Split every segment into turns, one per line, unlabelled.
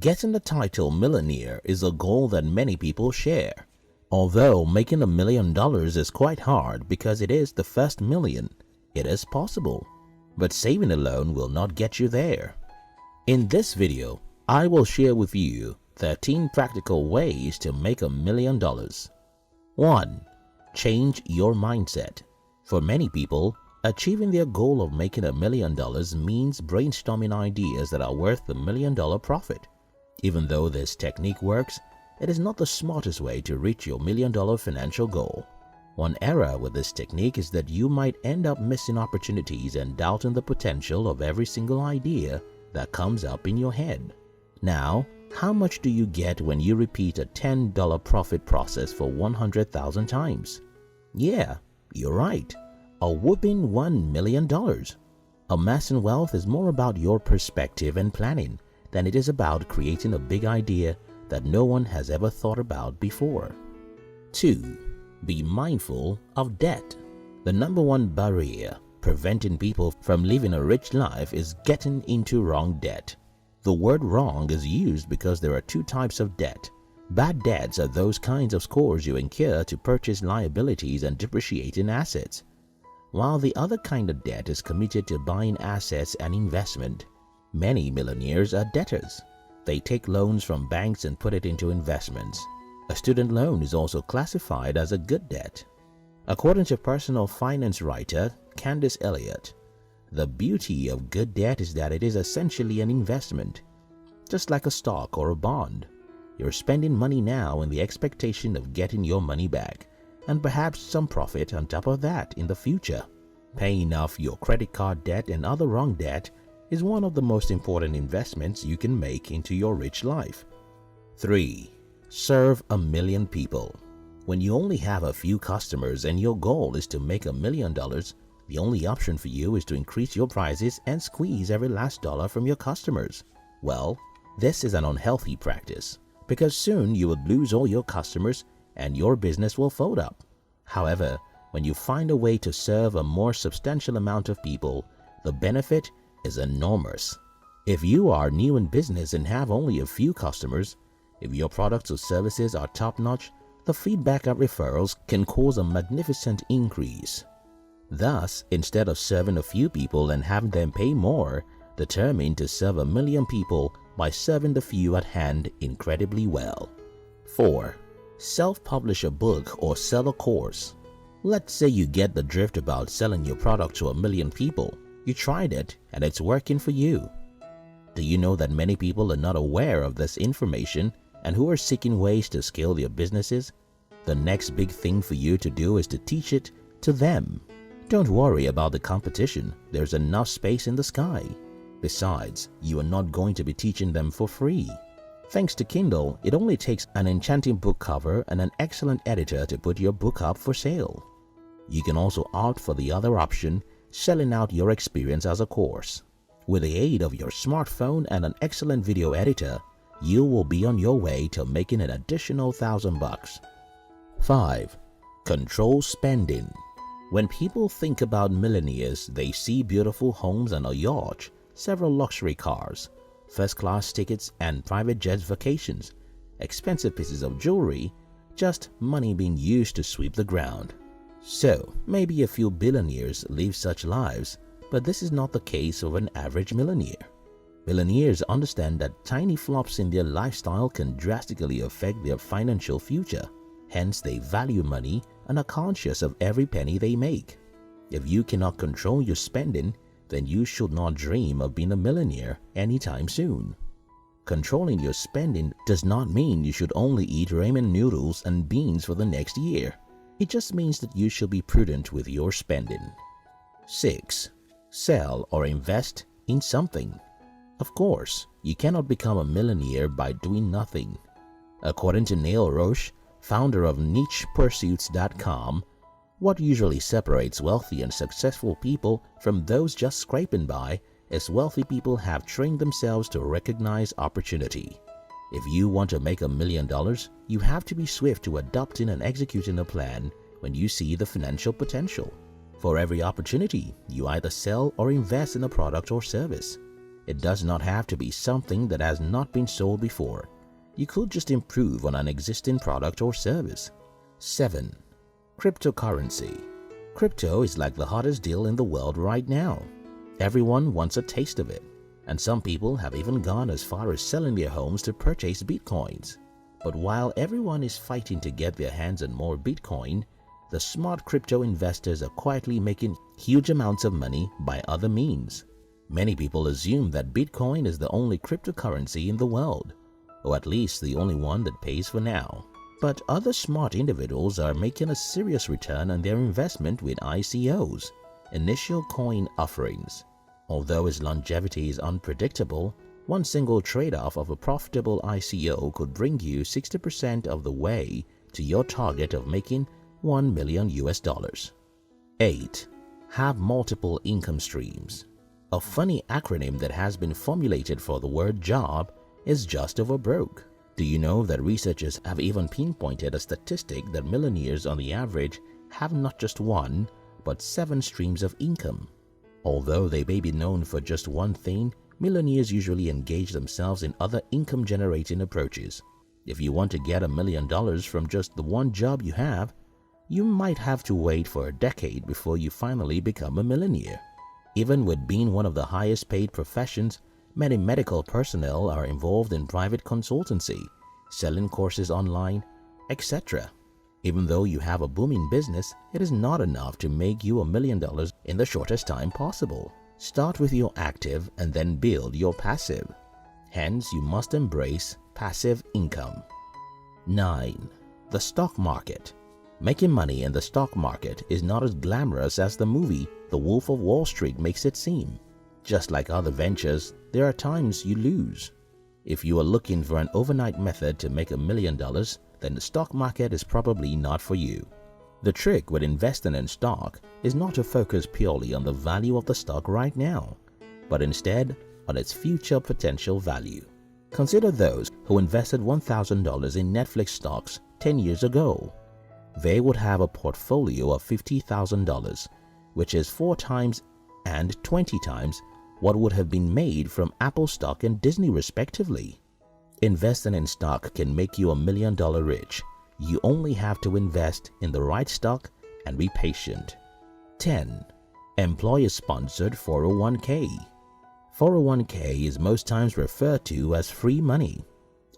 Getting the title millionaire is a goal that many people share. Although making $1 million is quite hard because it is the first million, it is possible. But saving alone will not get you there. In this video, I will share with you 13 practical ways to make $1 million. 1. Change your mindset. For many people, achieving their goal of making $1 million means brainstorming ideas that are worth $1 million profit. Even though this technique works, it is not the smartest way to reach your $1 million financial goal. One error with this technique is that you might end up missing opportunities and doubting the potential of every single idea that comes up in your head. Now, how much do you get when you repeat a $10 profit process for 100,000 times? Yeah, you're right. A whopping $1 million. Amassing wealth is more about your perspective and planning than it is about creating a big idea that no one has ever thought about before. 2. Be mindful of debt. The number one barrier preventing people from living a rich life is getting into wrong debt. The word wrong is used because there are two types of debt. Bad debts are those kinds of scores you incur to purchase liabilities and depreciating assets, while the other kind of debt is committed to buying assets and investment. Many millionaires are debtors. They take loans from banks and put it into investments. A student loan is also classified as a good debt. According to personal finance writer Candace Elliott, the beauty of good debt is that it is essentially an investment. Just like a stock or a bond, you're spending money now in the expectation of getting your money back, and perhaps some profit on top of that in the future. Paying off your credit card debt and other wrong debt is one of the most important investments you can make into your rich life. 3. Serve 1 million people. When you only have a few customers and your goal is to make $1 million, the only option for you is to increase your prices and squeeze every last dollar from your customers. Well, this is an unhealthy practice because soon you will lose all your customers and your business will fold up. However, when you find a way to serve a more substantial amount of people, the benefit is enormous. If you are new in business and have only a few customers, if your products or services are top-notch, the feedback of referrals can cause a magnificent increase. Thus, instead of serving a few people and having them pay more, determine to serve 1 million people by serving the few at hand incredibly well. 4. Self-publish a book or sell a course. Let's say you get the drift about selling your product to 1 million people. You tried it and it's working for you. Do you know that many people are not aware of this information and who are seeking ways to scale their businesses? The next big thing for you to do is to teach it to them. Don't worry about the competition. There's enough space in the sky. Besides, you are not going to be teaching them for free. Thanks to Kindle, it only takes an enchanting book cover and an excellent editor to put your book up for sale. You can also opt for the other option, selling out your experience as a course. With the aid of your smartphone and an excellent video editor, you will be on your way to making an additional $1,000. 5. Control spending. When people think about millionaires, they see beautiful homes and a yacht, several luxury cars, first-class tickets and private jet vacations, expensive pieces of jewelry, just money being used to sweep the ground. So, maybe a few billionaires live such lives, but this is not the case of an average millionaire. Millionaires understand that tiny flops in their lifestyle can drastically affect their financial future. Hence, they value money and are conscious of every penny they make. If you cannot control your spending, then you should not dream of being a millionaire anytime soon. Controlling your spending does not mean you should only eat ramen noodles and beans for the next year. It just means that you should be prudent with your spending. 6. Sell or invest in something. Of course, you cannot become a millionaire by doing nothing. According to Neil Roche, founder of nichepursuits.com, what usually separates wealthy and successful people from those just scraping by is wealthy people have trained themselves to recognize opportunity. If you want to make $1 million, you have to be swift to adopting and executing a plan when you see the financial potential. For every opportunity, you either sell or invest in a product or service. It does not have to be something that has not been sold before. You could just improve on an existing product or service. 7. Cryptocurrency. Crypto is like the hottest deal in the world right now. Everyone wants a taste of it, and some people have even gone as far as selling their homes to purchase bitcoins. But while everyone is fighting to get their hands on more Bitcoin, the smart crypto investors are quietly making huge amounts of money by other means. Many people assume that Bitcoin is the only cryptocurrency in the world, or at least the only one that pays for now. But other smart individuals are making a serious return on their investment with ICOs, initial coin offerings. Although its longevity is unpredictable, one single trade-off of a profitable ICO could bring you 60% of the way to your target of making $1 million. 8. Have multiple income streams. A funny acronym that has been formulated for the word job is just over broke. Do you know that researchers have even pinpointed a statistic that millionaires on the average have not just one, but 7 streams of income? Although they may be known for just one thing, millionaires usually engage themselves in other income-generating approaches. If you want to get $1 million from just the one job you have, you might have to wait for a decade before you finally become a millionaire. Even with being one of the highest paid professions, many medical personnel are involved in private consultancy, selling courses online, etc. Even though you have a booming business, it is not enough to make you $1 million in the shortest time possible. Start with your active and then build your passive. Hence, you must embrace passive income. 9. The stock market. Making money in the stock market is not as glamorous as the movie The Wolf of Wall Street makes it seem. Just like other ventures, there are times you lose. If you are looking for an overnight method to make $1 million, then the stock market is probably not for you. The trick with investing in stock is not to focus purely on the value of the stock right now, but instead on its future potential value. Consider those who invested $1,000 in Netflix stocks 10 years ago. They would have a portfolio of $50,000, which is 4 times and 20 times what would have been made from Apple stock and Disney respectively. Investing in stock can make you $1 million rich. You only have to invest in the right stock and be patient. 10. Employer-sponsored 401k. 401k is most times referred to as free money.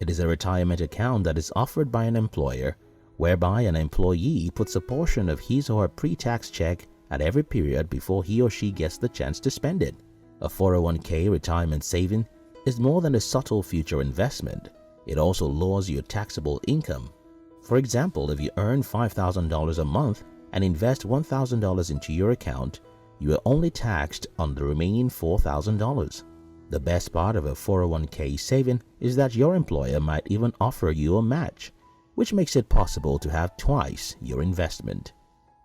It is a retirement account that is offered by an employer, whereby an employee puts a portion of his or her pre-tax check at every period before he or she gets the chance to spend it. A 401k retirement saving is more than a subtle future investment. It also lowers your taxable income. For example, if you earn $5,000 a month and invest $1,000 into your account, you are only taxed on the remaining $4,000. The best part of a 401k saving is that your employer might even offer you a match, which makes it possible to have twice your investment.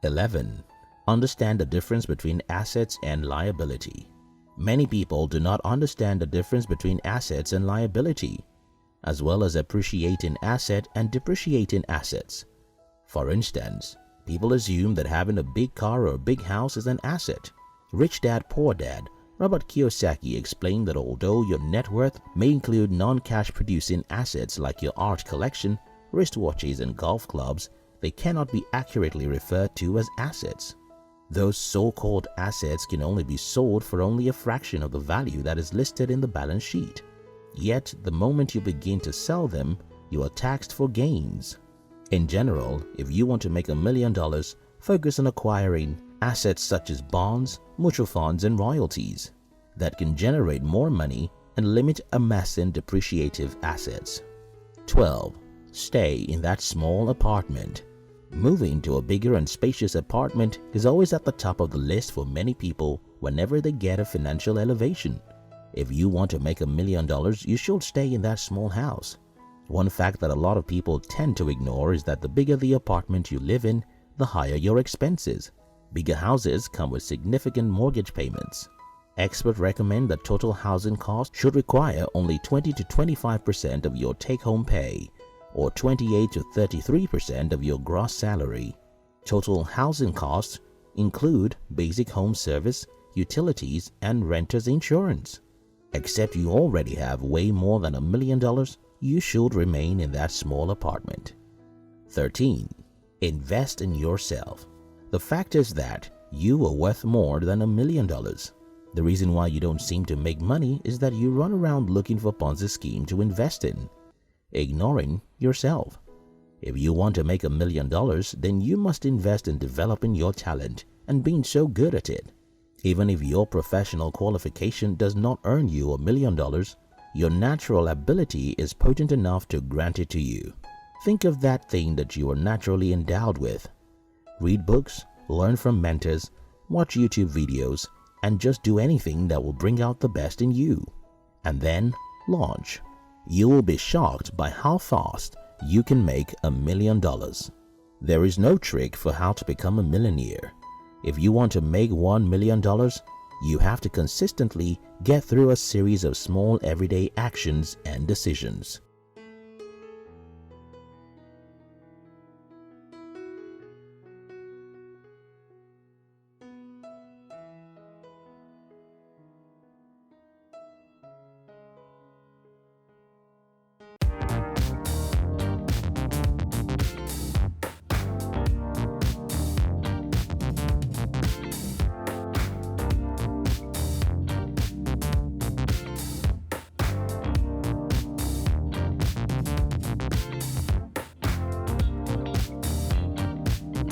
11. Understand the difference between assets and liability. Many people do not understand the difference between assets and liability, as well as appreciating asset and depreciating assets. For instance, people assume that having a big car or a big house is an asset. Rich Dad, Poor Dad, Robert Kiyosaki explained that although your net worth may include non-cash producing assets like your art collection, wristwatches and golf clubs, they cannot be accurately referred to as assets. Those so-called assets can only be sold for only a fraction of the value that is listed in the balance sheet. Yet, the moment you begin to sell them, you are taxed for gains. In general, if you want to make $1 million, focus on acquiring assets such as bonds, mutual funds, and royalties that can generate more money and limit amassing depreciative assets. 12. Stay in that small apartment. Moving to a bigger and spacious apartment is always at the top of the list for many people whenever they get a financial elevation. If you want to make $1 million, you should stay in that small house. One fact that a lot of people tend to ignore is that the bigger the apartment you live in, the higher your expenses. Bigger houses come with significant mortgage payments. Experts recommend that total housing costs should require only 20 to 25% of your take-home pay, or 28 to 33% of your gross salary. Total housing costs include basic home service, utilities, and renter's insurance. Except you already have way more than $1,000,000, you should remain in that small apartment. 13. Invest in yourself. The fact is that you are worth more than $1,000,000. The reason why you don't seem to make money is that you run around looking for Ponzi scheme to invest in, ignoring yourself. If you want to make $1,000,000, then you must invest in developing your talent and being so good at it. Even if your professional qualification does not earn you $1,000,000, your natural ability is potent enough to grant it to you. Think of that thing that you are naturally endowed with. Read books, learn from mentors, watch YouTube videos, and just do anything that will bring out the best in you. And then launch. You will be shocked by how fast you can make $1,000,000. There is no trick for how to become a millionaire. If you want to make $1,000,000, you have to consistently get through a series of small everyday actions and decisions.